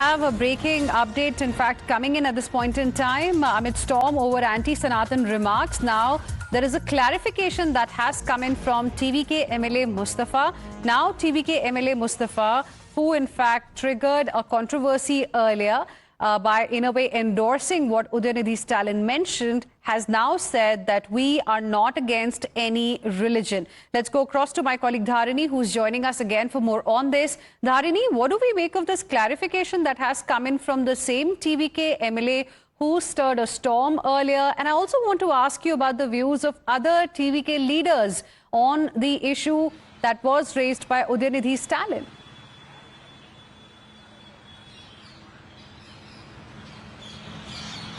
Have a breaking update, in fact, coming in at this point in time amid storm over anti-Sanatan remarks. Now, there is a clarification that has come in from TVK MLA Mustafa. Now, TVK MLA Mustafa, who in fact triggered a controversy earlier by, in a way, endorsing what Udayanithi Stalin mentioned, has now said that we are not against any religion. Let's go across to my colleague Dharini, who's joining us again for more on this. Dharini, what do we make of this clarification that has come in from the same TVK MLA who stirred a storm earlier? And I also want to ask you about the views of other TVK leaders on the issue that was raised by Udayanithi Stalin.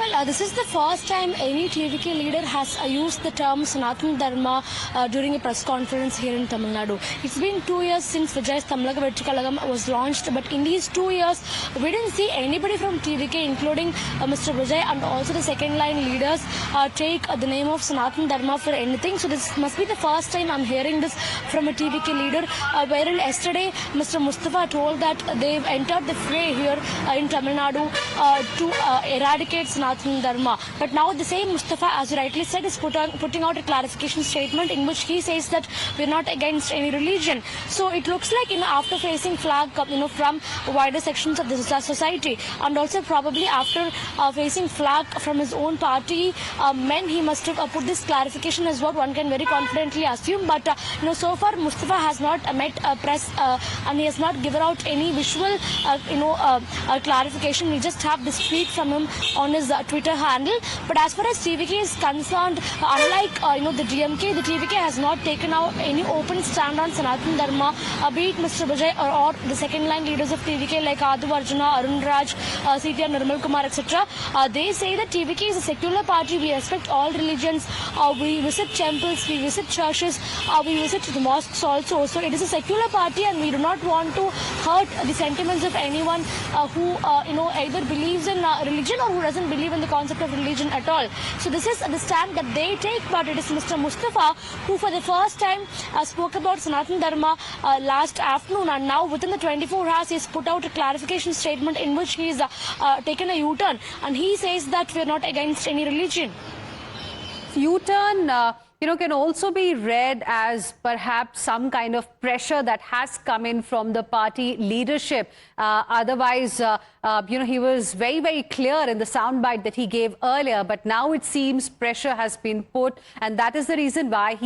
Well, this is the first time any TVK leader has used the term Sanatana Dharma during a press conference here in Tamil Nadu. It's been 2 years since Vijay's Tamalaga Vettrikalagam was launched, but in these 2 years, we didn't see anybody from TVK, including Mr. Vijay and also the second line leaders, take the name of Sanatana Dharma for anything. So this must be the first time I'm hearing this from a TVK leader, wherein yesterday Mr. Mustafa told that they've entered the fray here in Tamil Nadu to eradicate Sanatana Dharma. But now the same Mustafa, as you rightly said, is putting out a clarification statement in which he says that we're not against any religion. So it looks like, after facing flag, from wider sections of the society, and also probably after facing flag from his own party men, he must have put this clarification as what one can very confidently assume. But so far Mustafa has not met press and he has not given out any visual clarification. We just have this tweet from him on his Twitter handle. But as far as TVK is concerned, unlike the DMK, the TVK has not taken out any open stand on Sanatana Dharma, be it Mr. Vijay or the second line leaders of TVK like Adu Arjuna, Arun Raj, CTR Nirmal Kumar, etc. They say that TVK is a secular party. We respect all religions. We visit temples, we visit churches, we visit the mosques also. So it is a secular party, and we do not want to hurt the sentiments of anyone who either believes in religion or who doesn't believe in the concept of religion at all. So this is the stand that they take. But it is Mr. Mustafa who for the first time spoke about Sanatana Dharma last afternoon, and now within the 24 hours he has put out a clarification statement in which he is taken a U-turn, and he says that we are not against any religion. U-turn can also be read as perhaps some kind of pressure that has come in from the party leadership. Otherwise, he was very, very clear in the soundbite that he gave earlier. But now it seems pressure has been put, and that is the reason why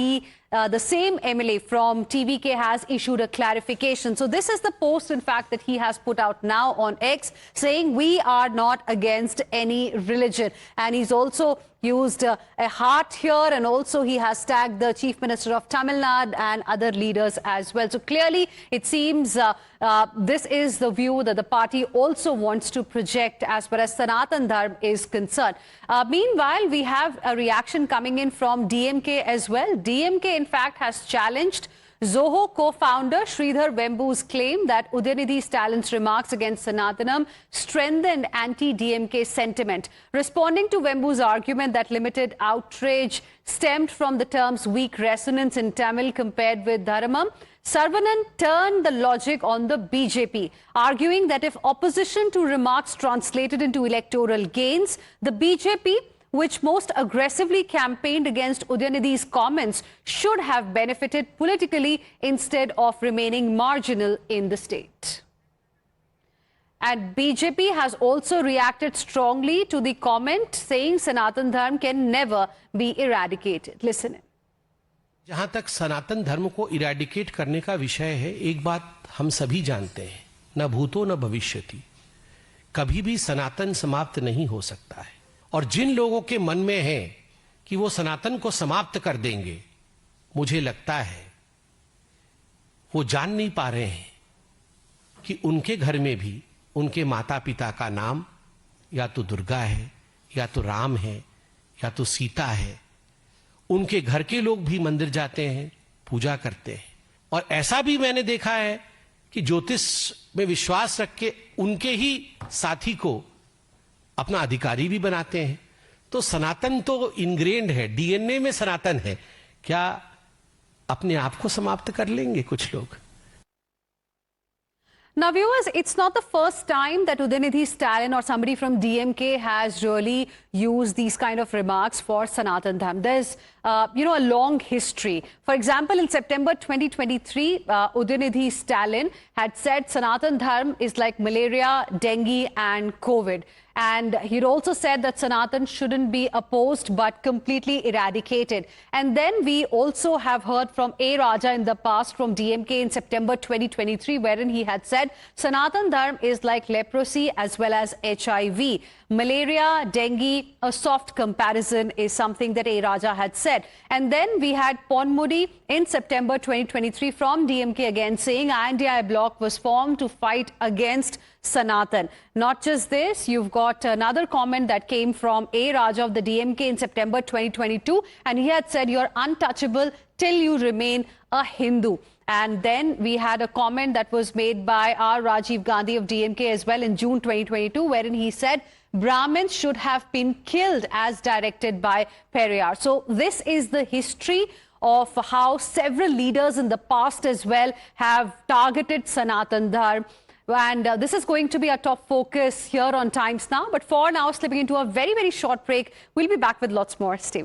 the same MLA from TVK has issued a clarification. So this is the post, in fact, that he has put out now on X, saying we are not against any religion. And he's also used a heart here, and also he has tagged the Chief Minister of Tamil Nadu and other leaders as well. So clearly, it seems this is the view that the party also wants to project as far as Sanatan Dharma is concerned. Meanwhile, we have a reaction coming in from DMK as well. DMK, in fact, has challenged Zoho co-founder Sridhar Vembu's claim that Udayanithi Stalin's remarks against Sanatanam strengthened anti-DMK sentiment. Responding to Vembu's argument that limited outrage stemmed from the term's weak resonance in Tamil compared with Dharamam, Saravanan turned the logic on the BJP, arguing that if opposition to remarks translated into electoral gains, the BJP, which most aggressively campaigned against Udayanithi's comments, should have benefited politically instead of remaining marginal in the state. And BJP has also reacted strongly to the comment, saying Sanatan Dharma can never be eradicated. Listen in. जहां तक सनातन धर्म को eradicate करने का विषय है, एक बात हम सभी जानते हैं, न भूतो न भविष्यति, कभी भी सनातन समाप्त नहीं हो सकता है। और जिन लोगों के मन में है कि वो सनातन को समाप्त कर देंगे, मुझे लगता है वो जान नहीं पा रहे हैं कि उनके घर में भी उनके माता पिता का नाम या तो दुर्गा है, या तो राम है, या तो सीता है। उनके घर के लोग भी मंदिर जाते हैं, पूजा करते हैं। और ऐसा भी मैंने देखा है कि ज्योतिष में विश्वास रख के उनके ही साथी को अपना अधिकारी भी बनाते हैं। तो सनातन तो इनग्रेन्ड है, डीएनए में सनातन है। क्या अपने आप को समाप्त कर लेंगे कुछ लोग? Now, viewers, it's not the first time that Udinidhi Stalin or somebody from DMK has really used these kind of remarks for Sanatan Dharma. There's, a long history. For example, in September 2023, Udinidhi Stalin had said Sanatan Dharma is like malaria, dengue and COVID. And he'd also said that Sanatan shouldn't be opposed but completely eradicated. And then we also have heard from A. Raja in the past from DMK in September 2023, wherein he had said Sanatan Dharma is like leprosy as well as HIV. Malaria, dengue, a soft comparison is something that A. Raja had said. And then we had Ponmudi in September 2023 from DMK again saying INDI bloc was formed to fight against Sanatan. Not just this, you've got another comment that came from A. Raja of the DMK in September 2022, and he had said you're untouchable till you remain a Hindu. And then we had a comment that was made by R. Rajiv Gandhi of DMK as well in June 2022, wherein he said Brahmins should have been killed as directed by Periyar. So this is the history of how several leaders in the past as well have targeted Sanatan Dharma. And this is going to be our top focus here on Times Now. But for now, slipping into a very, very short break, we'll be back with lots more. Stay